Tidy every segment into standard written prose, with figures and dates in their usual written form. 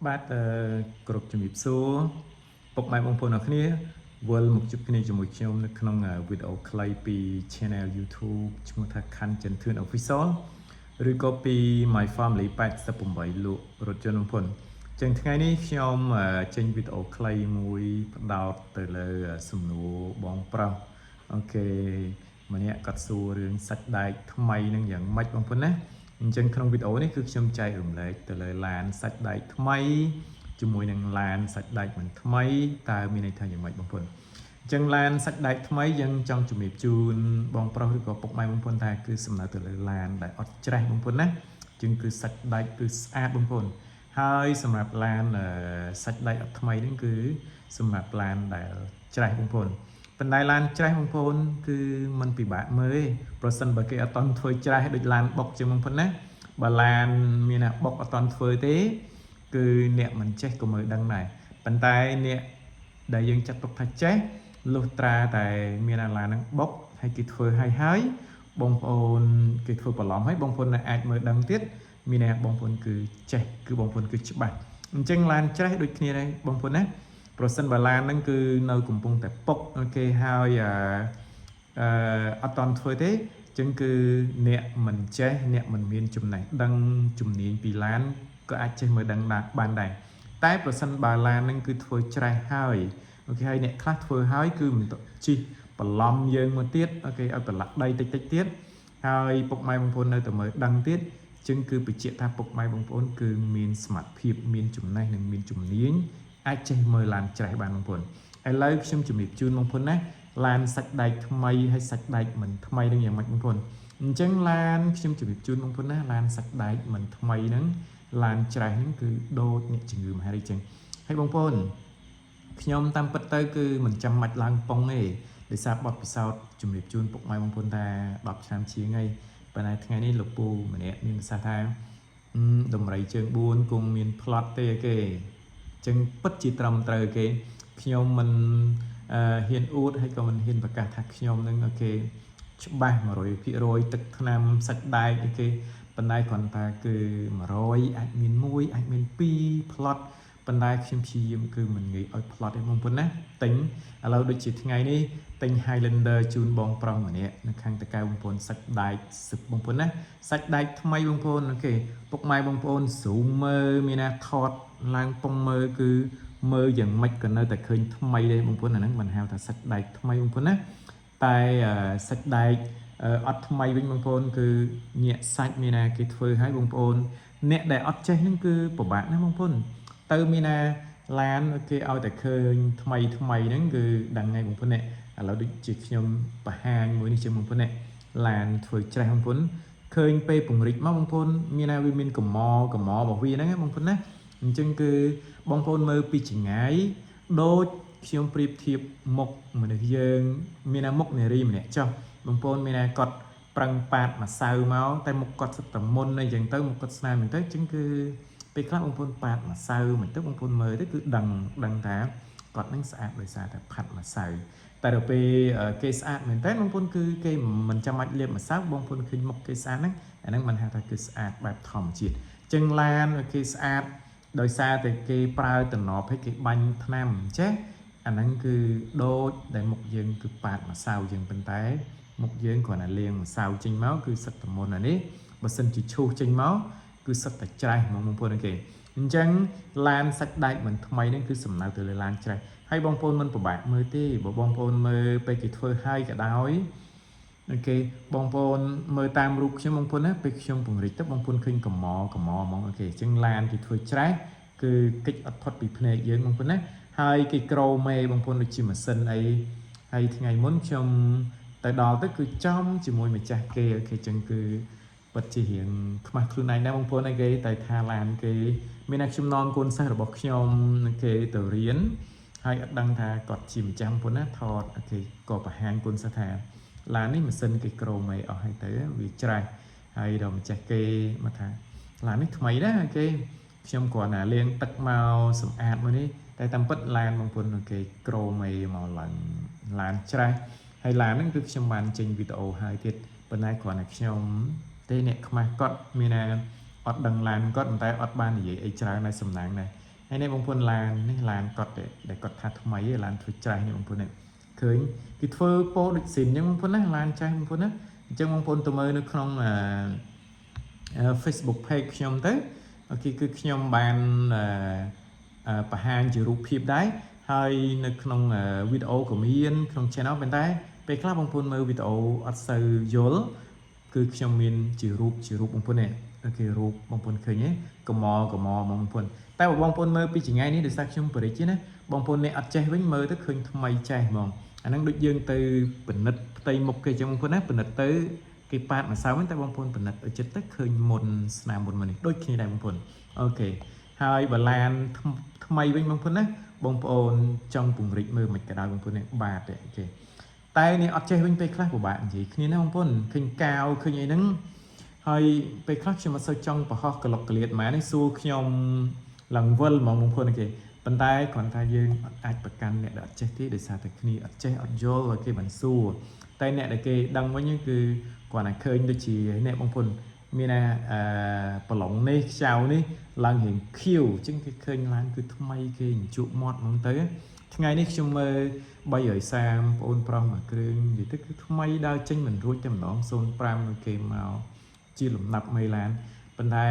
បាទគ្រប់ជំរាបសួរពុកម៉ែបងប្អូនអរគ្នាវិលមកជួបគ្នាជាមួយខ្ញុំនៅក្នុងវីដេអូខ្លីពី Channel YouTube ឈ្មោះថា Khan Chenthuan Official ឬក៏ពី My Family 88លក់រថយន្តបងប្អូនចឹងថ្ងៃនេះខ្ញុំចេញវីដេអូខ្លីមួយផ្ដោតទៅលើសំណួរបងប្រុសអូខេម្នាក់គាត់សួររឿងសាច់ដែកថ្មីនឹងយ៉ាងម៉េចបងប្អូនណាអញ្ចឹងក្នុងវីដេអូនេះគឺខ្ញុំចែករំលែកទៅលើឡានសាច់ដែកថ្មីជាមួយនឹងឡានសាច់ដែកមិនថ្មីតើមានន័យថាយ៉ាងម៉េចបងប្អូនអញ្ចឹងឡានសាច់ដែកថ្មីយើងចង់ជំរាបជូនបងប្រុសឬក៏ពុកម៉ែបងប្អូនថាគឺសំដៅទៅលើឡានដែលអត់ច្រេះបងប្អូនណាអញ្ចឹងគឺសាច់ដែកគឺស្អាតបងប្អូនហើយសម្រាប់ឡានសាច់ដែកអត់ថ្មីហ្នឹងគឺសម្រាប់ឡានដែលច្រេះបងប្អូនប៉ុន្តែឡានច្រេះបងប្អូនគឺมันពិបាកមើលទេប្រសិនបើគេអត់តន់ធ្វើច្រេះដូចឡានបុកចឹងបងប្អូនណាបើឡានមានតែបុកអត់តន់ធ្វើទេគឺអ្នកមិនចេះក៏មើលដឹងដែរប៉ុន្តែអ្នកដែលយើងចាត់ទុកថាចេះលុះត្រាតែមានអាឡានហ្នឹងបុកហើយគេធ្វើហើយបងប្អូនគេធ្វើបន្លំហើយបងប្អូនអាចមើលដឹងទៀតមានតែបងប្អូនគឺចេះគឺបងប្អូនគឺច្បាស់អញ្ចឹងឡានច្រេះដូចគ្នាដែរបងប្អូនណាប្រសិនបើឡានហ្នឹងគឺនៅកំពុងតែពុកអូខេហើយអត់តន់ធ្វើទេចឹងគឺអ្នកមិនចេះអ្នកមិនមានចំណេះដឹងជំនាញពីឡានក៏អាចចេះមើលដឹងបានដែរតែប្រសិនបើឡានហ្នឹងគឺធ្វើច្រេះហើយអូខេហើយអ្នកខ្លះធ្វើហើយគឺមិនជីបន្លំយើងមកទៀតអូខេឲ្យប្រឡាក់ដីតិចទៀតហើយពុកម៉ែបងប្អូននៅតែមើលដឹងទៀតចឹងគឺបញ្ជាក់ថាពុកម៉ែបងប្អូនគឺមានសមត្ថភាពមានចំណេះនិងមានជំនាញអាចចេះមើលឡានច្រេះបានបងប្អូនឥឡូវខ្ញុំជំរាបជូនបងប្អូនណាឡានសាច់ដែកថ្មីហើយសាច់ដែកមិនថ្មីនឹងយ៉ាងម៉េចបងប្អូនអញ្ចឹងឡានខ្ញុំជំរាបជូនបងប្អូនណាឡានសាច់ដែកមិនថ្មីហ្នឹងឡានច្រេះហ្នឹងគឺដូចអ្នកជំងឺមហារីកចឹងហើយបងប្អូនខ្ញុំតាមពិតទៅគឺមិនចាំបាច់ឡើងប៉ុងទេដោយសារបទពិសោធន៍ជំរាបជូនពុកម៉ែបងប្អូនថា10ឆ្នាំជាងហើយប៉ុន្តែថ្ងៃនេះលោកពូម្នាក់មានប្រសាសន៍ថាដំរីជើង4គង់មានផ្្លាត់ទេគេចឹងពិតជាត្រឹមត្រូវគេខ្ញុំមិនហ៊ានអួតហើយក៏មិនហ៊ានប្រកាសថាខ្ញុំនឹងអូខេច្បាស់ 100% ទឹកថ្នាំសាច់ដែកអូខេប៉ុន្តែគ្រាន់តែគឺ100អាចមាន1អាចមាន2ផ្្លាត់ប៉ុន្តែខ្ញុំព្យាយាមគឺមិនងាយឲ្យផ្្លាត់ទេបងប្អូនណាទិញឥឡូវដូចជាថ្ងៃនេះទិញ Highlander ជូនបងប្រុសម្នាក់នៅខាងតកៅបងប្អូនសាច់ដែកសឹកបងប្អូនណាសាច់ដែកថ្មីបងប្អូនអូខេពុកម៉ែបងប្អូនស៊ូមមើលមានណាថតឡើងពងមើលគឺមើលយ៉ាងម៉េចក៏នៅតែឃើញថ្មីដែរបងប្អូនអាហ្នឹងមិនហៅថាសាច់ដែកថ្មីបងប្អូនណាតែសាច់ដែកអត់ថ្មីវិញបងប្អូនគឺញាក់សាច់មានណាគេធ្វើឲ្យបងប្អូនអ្នកដែលអត់ចេះហ្នឹងគឺពិបាកណាស់បងប្អូនទៅមានណាឡានគេឲ្យតែឃើញថ្មីហ្នឹងគឺដឹងហើយបងប្អូនឥឡូវដូចជាខ្ញុំបង្ហាញមួយនេះជាបងប្អូនឡានធ្វើច្រេះបងប្អូនឃើញពេលពង្រីកមកបងប្អូនមានណាវាមានកម្មរបស់វាហ្នឹងបងប្អូនណាអញ្ចឹងគឺបងប្អូនមើលពីចម្ងាយដូចខ្ញុំប្រៀបធៀបមុខមនុស្សយើងមានណាមុខនារីម្នាក់ចុះបងប្អូនមានណាគាត់ប្រឹងប៉ាតម្សៅមកតែមុខគាត់សិតតែមុនអីចឹងទៅមុខគាត់ស្នាមមែនទៅអញ្ចឹងគឺពេលខ្លះបងប្អូនប៉ាតម្សៅមិនទៅបងប្អូនមើលទៅគឺដឹងថាគាត់នឹងស្អាតដោយសារតែផាត់ម្សៅតែដល់ពេលគេស្អាតមែនតើបងប្អូនគឺគេមិនចាំបាច់លាបម្សៅបងប្អូនឃើញមុខគេស្អាតហ្នឹងអាហ្នឹងមិនហៅថាគឺស្អាតបែបធម្មជាតិអញ្ចឹងឡានគេស្អាតដោយសារតែគេប្រើតំណឲ្យគេបាញ់ថ្នាំចេះអាហ្នឹងគឺដូចដែលមុខយើងគឺប៉ាតម្សៅយើងប៉ុន្តែមុខយើងគ្រាន់តែលាងម្សៅចេញមកគឺសិតតែមុនអានេះបើសិនជាឈូសចេញមកគឺសិតតែច្រេះបងប្អូនគេអញ្ចឹងឡានសាច់ដែកមិនថ្មីហ្នឹងគឺសំដៅទៅលើឡានច្រេះហើយបងប្អូនមិនពិបាកមើលទេបើបងប្អូនមើលពេលគេធ្វើហើយក៏ដោយអូខេបងប្អូនមើលតាមរូបខ្ញុំបងប្អូនណាពេលខ្ញុំពង្រីកទៅបងប្អូនឃើញកំហ្មងអូខេអញ្ចឹងឡានគេធ្វើច្រេះគឺកិច្ចអត់ផុតពីភ្នែកយើងបងប្អូនណាហើយគេក្រមេបងប្អូនដូចជាម៉ាស៊ីនអីហើយថ្ងៃមុនខ្ញុំទៅដល់ទៅគឺចំជាមួយម្ចាស់គេអូខេអញ្ចឹងគឺពិតជារៀងខ្មាស់ខ្លួនឯងដែរបងប្អូនគេតែថាឡានគេមានតែខ្ញុំនងកូនសិស្សរបស់ខ្ញុំគេទៅរៀនហើយអត់ដឹងថាគាត់ជាម្ចាស់បងប្អូនណាថតអូខេក៏បង្ហាញគុណសិស្សថាឡាននេះម៉ាស៊ីនគេក្រមេអស់ហើយទៅវាច្រេះហើយដល់ម្ចាស់គេមកថាឡាននេះថ្មីដែរគេខ្ញុំគ្រាន់តែលាងទឹកមកសម្អាតមួយនេះតែតាមពិតឡានបងប្អូនគេក្រមេមកឡើងឡានច្រេះហើយឡានហ្នឹងគឺខ្ញុំបានចេញវីដេអូហើយទៀតប៉ុន្តែគ្រាន់តែខ្ញុំទេអ្នកខ្មាស់គាត់មានណាអត់ដឹងឡានគាត់ប៉ុន្តែអត់បាននិយាយអីច្រើននៅសំណាងដែរ ហើយនេះបងប្អូនឡាននេះឡានគាត់ដែលគាត់ថាថ្មីឯឡានធ្វើច្រាស់នេះបងប្អូននេះឃើញគេធ្វើពោដូចស៊ីនអញ្ចឹងបងប្អូនណាឡានចាស់បងប្អូនណាអញ្ចឹងបងប្អូនទៅមើលនៅក្នុងFacebook page ខ្ញុំទៅអូខេគឺខ្ញុំបានបង្ហាញជារូបភាពដែរហើយនៅក្នុងវីដេអូក៏មានក្នុង channel ប៉ុន្តែពេលខ្លះបងប្អូនមើលវីដេអូអត់សូវយល់គឺខ្ញុំមានជារូបបងប្អូននេះអូខេរូបបងប្អូនឃើញទេកមបងប្អូនតែបងប្អូនមើលពីចង្អែនេះដោយសារខ្ញុំបរិយាណាបងប្អូនអ្នកអត់ចេះវិញមើលទៅឃើញថ្មីចេះហ្មងអាហ្នឹងដូចយើងទៅពិនិត្យផ្ទៃមុខគេចឹងបងប្អូនណាពិនិត្យទៅគេប៉ាតម្សៅវិញតែបងប្អូនពិនិត្យឲ្យចិត្តទៅឃើញមុនស្នាមមុននេះដូចគ្នាដែរបងប្អូនអូខេហើយបឡានថ្មីវិញបងប្អូនណាបងប្អូនចង់ពង្រីកមើលមិនក៏ដោយបងប្អូននេះបាទទេអូខេតែនេះអត់ចេះវិញពេលខ្លះពិបាកនិយាយគ្នាណាបងប្អូនឃើញកាវឃើញអីហ្នឹងហើយពេលខ្លះខ្ញុំអត់សូវចង់បង្ហោះក្លុកក្លៀតម៉ែនេះសួរខ្ញុំឡើងវិលហ្មងបងប្អូនអូខេប៉ុន្តែគ្រាន់តែយើងអាចប្រកាន់អ្នកដែលអត់ចេះទេដោយសារតែគ្នាអត់ចេះអត់យល់ឲ្យគេបានសួរតែអ្នកដែលគេដឹងវិញគឺគាត់តែឃើញដូចជាអ្នកបងប្អូនមានថាប្រឡងនេះខ្ចៅនេះឡើងរៀងខៀវអញ្ចឹងគេឃើញឡើងគឺថ្មីគេជក់មាត់ហ្មងទៅថ្ងៃនេះខ្ញុំមើល330បងប្រុសមួយគ្រឿងនិយាយទៅគឺថ្មីដើរចេញមិនរួចតែម្ដង05នឹងគេមកជាលំដាប់មេឡានប៉ុន្តែ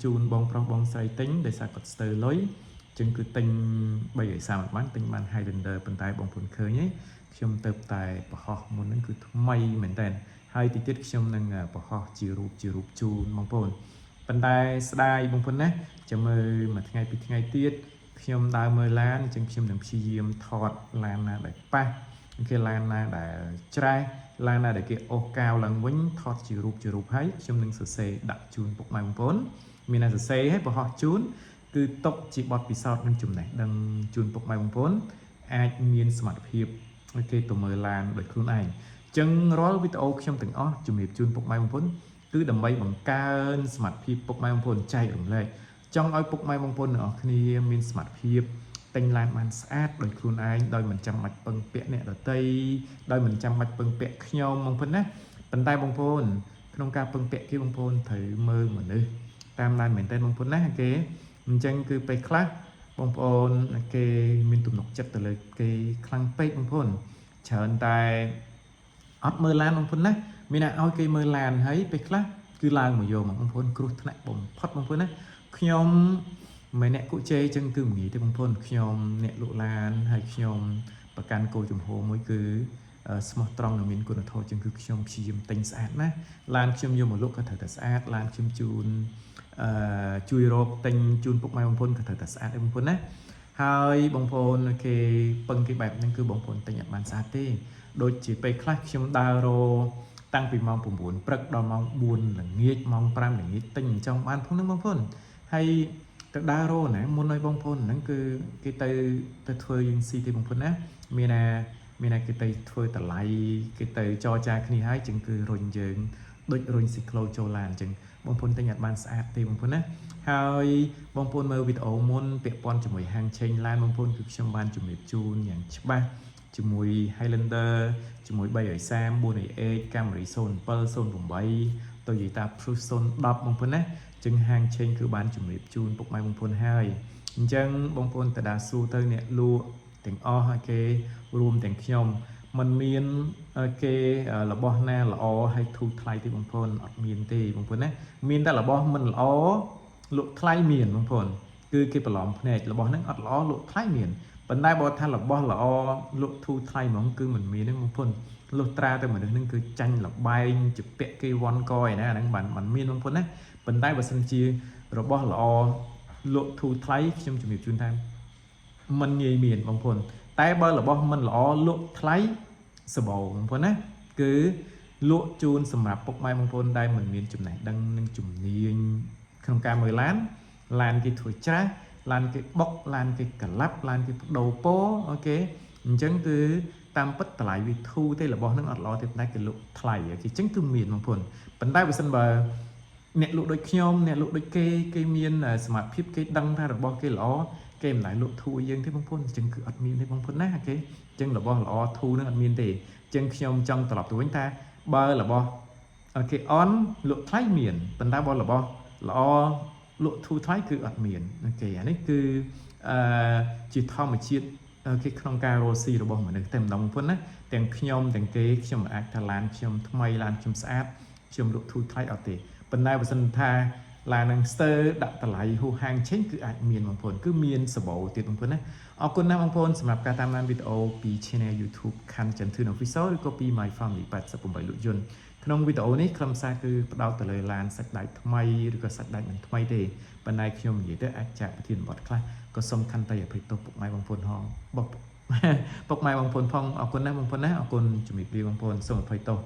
ជូនបងប្រុសបងស្រីទិញដោយសារគាត់ស្ទើរលុយចឹងគឺទិញ330បានទិញបាន Highlander ប៉ុន្តែបងប្អូនឃើញទេខ្ញុំទៅតែប្រហោះមុនហ្នឹងគឺថ្មីមែនតើហើយតិចទៀតខ្ញុំនឹងប្រហោះជារូបជូនបងប្អូនប៉ុន្តែស្ដាយបងប្អូនណាចាំមើលមួយថ្ងៃពីរថ្ងៃទៀតខ្ញុំដើរមើលឡានអញ្ចឹងខ្ញុំនឹងព្យាយាមថតឡានណាដែលប៉ះគេឡានណាដែលច្រេះឡានណាដែលគេអូសកាវឡើងវិញថតជារូបហើយខ្ញុំនឹងសរសេរដាក់ជូនពុកម៉ែបងប្អូនមានតែសរសេរឲ្យប្រហោះជូនគឺຕົកជាបទពិសោធន៍នឹងចំណេះដឹងជូនពុកម៉ែបងប្អូនអាចមានសមត្ថភាពគេទៅមើលឡានដោយខ្លួនឯងចឹងរាល់វីដេអូខ្ញុំទាំងអស់ជំរាបជូនពុកម៉ែបងប្អូនគឺដើម្បីបង្កើនសមត្ថភាពពុកម៉ែបងប្អូនចែករំលែកចង់ឲ្យពុកម៉ែបងប្អូនទាំងអស់គ្នាមានសមត្ថភាពទិញឡានបានស្អាតដោយខ្លួនឯងដោយមិនចាំបាច់ពឹងពាក់អ្នកដទៃដោយមិនចាំបាច់ពឹងពាក់ខ្ញុំបងប្អូនណាប៉ុន្តែបងប្អូនក្នុងការពឹងពាក់គេបងប្អូនត្រូវមើលមនុស្សតាមឡានមែនតើបងប្អូនណាគេអញ្ចឹងគឺពេលខ្លះបងប្អូនគេមានទំនុកចិត្តទៅលើគេខ្លាំងពេកបងប្អូនច្រើនតែអត់មើលឡានបងប្អូនណាមានតែឲ្យគេមើលឡានហើយពេលខ្លះគឺឡើងមកយកមកបងប្អូនគ្រោះថ្នាក់បំផុតបងប្អូនណាខ្ញុំមិនអ្នកគូជេចឹងគឺមិនងាយទេបងប្អូនខ្ញុំអ្នកលក់ឡានហើយខ្ញុំប្រកាន់គោលជំហរមួយគឺស្មោះត្រង់និងមានគុណធម៌ចឹងគឺខ្ញុំព្យាយាមទិញស្អាតណាឡានខ្ញុំយកមកលក់ក៏ត្រូវតែស្អាតឡានខ្ញុំជូនជួយរកទិញជូនពុកម៉ែបងប្អូនក៏ត្រូវតែស្អាតដែរបងប្អូនណាហើយបងប្អូនគេពឹងគេបែបហ្នឹងគឺបងប្អូនទិញអត់បានស្អាតទេដូចជាពេលខ្លះខ្ញុំដើររតាំងពីម៉ោង9ព្រឹកដល់ម៉ោង4ល្ងាចម៉ោង5ល្ងាចទិញមិនចង់បានផងហ្នឹងបងប្អូនហើយទៅដើររណាមុនឲ្យបងប្អូនហ្នឹងគឺគេទៅធ្វើយើងស៊ីទេបងប្អូនណាមានតែគេទៅធ្វើតម្លៃគេទៅចរចាគ្នាហើយចឹងគឺរុញយើងដូចរុញស៊ីក្លូចូលឡានអញ្ចឹងបងប្អូនទិញអត់បានស្អាតទេបងប្អូនណាហើយបងប្អូនមើលវីដេអូមុនពាក់ព័ន្ធជាមួយហាងឆេងឡានបងប្អូនគឺខ្ញុំបានជំរាបជូនយ៉ាងច្បាស់ជាមួយ Highlander ជាមួយ330 4AX Camry 07 08 Toyota Prius 010បងប្អូនណាចឹងហាងឆេងគឺបានជំរាបជូនពុកម៉ែបងប្អូនហើយអញ្ចឹងបងប្អូនតដាស៊ូទៅអ្នកលក់ទាំងអស់ឲ្យគេរួមទាំងខ្ញុំมันមានគេរបស់ណាល្អហើយធូរថ្លៃទេបងប្អូនអត់មានទេបងប្អូនណាមានតែរបស់មិនល្អលក់ថ្លៃមានបងប្អូនគឺគេបន្លំភ្នែករបស់ហ្នឹងអត់ល្អលក់ថ្លៃមានប៉ុន្តែបើថារបស់ល្អលក់ធូរថ្លៃហ្មងគឺមិនមានទេបងប្អូនលុះត្រាតែមនុស្សហ្នឹងគឺចាញ់លបែងជពាក់គេវ៉ាន់កយណាអាហ្នឹងបានមានបងប្អូនណាប៉ុន្តែបើសិនជារបស់ល្អលក់ធូរថ្លៃខ្ញុំជំរាបជូនថាมันងាយមានបងប្អូនតែបើរបស់មិនល្អលក់ថ្លៃសបោបងប្អូនណាគឺលក់ជូនសម្រាប់ពុកម៉ែបងប្អូនដែលមិនមានចំណេះដឹងនិងជំនាញក្នុងការមើលឡានគេធ្វើច្រាស់ឡានគេបុកឡានគេក្លាប់ឡានគេបដូរពណ៌អូខេអញ្ចឹងគឺតាមពិតតម្លៃវាធូរទេរបស់ហ្នឹងអត់ល្អទេប៉ុន្តែគេលក់ថ្លៃអូខេអញ្ចឹងគឺមានបងប្អូនប៉ុន្តែបើសិនបើអ្នកលក់ដូចខ្ញុំអ្នកលក់ដូចគេមានសមត្ថភាពគេដឹងថារបស់គេល្អគេមិនដែលលក់ធូរយើងទេបងប្អូនអញ្ចឹងគឺអត់មានទេបងប្អូនណាគេអញ្ចឹងរបស់ល្អធូរនឹងអត់មានទេអញ្ចឹងខ្ញុំចង់ត្រឡប់ទៅវិញថាបើរបស់គេអនលក់ថ្លៃមានប៉ុន្តែបើរបស់ល្អលក់ធូរថ្លៃគឺអត់មានអូខេអានេះគឺ ជាធម្មជាតិគេក្នុងការរស់ស៊ីរបស់មនុស្សតែម្ដងបងប្អូនណាទាំងខ្ញុំទាំងគេខ្ញុំអាចថាឡានខ្ញុំថ្មីឡានខ្ញុំស្អាតខ្ញុំលក់ធូរថ្លៃអត់ទេប៉ុន្តែបើសិនថាឡាននឹងស្ទើរដាក់តម្លៃហួសហាងចេញគឺអាចមានបងប្អូនគឺមានសបោទៀតបងប្អូនណាអរគុណណាស់បងប្អូនសម្រាប់ការតាមដានវីដេអូពី Channel YouTube ខាន់ចន្ទធឿន Official ឬក៏ពី My Family 88លោកយន្តក្នុងវីដេអូនេះខ្លឹមសារគឺផ្ដោតទៅលើឡានសាច់ដែកថ្មីឬក៏សាច់ដែកមិនថ្មីទេប៉ុន្តែខ្ញុំនិយាយទៅអាចចាក់ប្រធានបទខ្លះក៏សូមខន្តីអភ័យទោសពុកម៉ែបងប្អូនហងពុកម៉ែបងប្អូនផងអរគុណណាស់បងប្អូនណាអរគុណជំរាបលាបងប្អូនសូមអភ័យទោស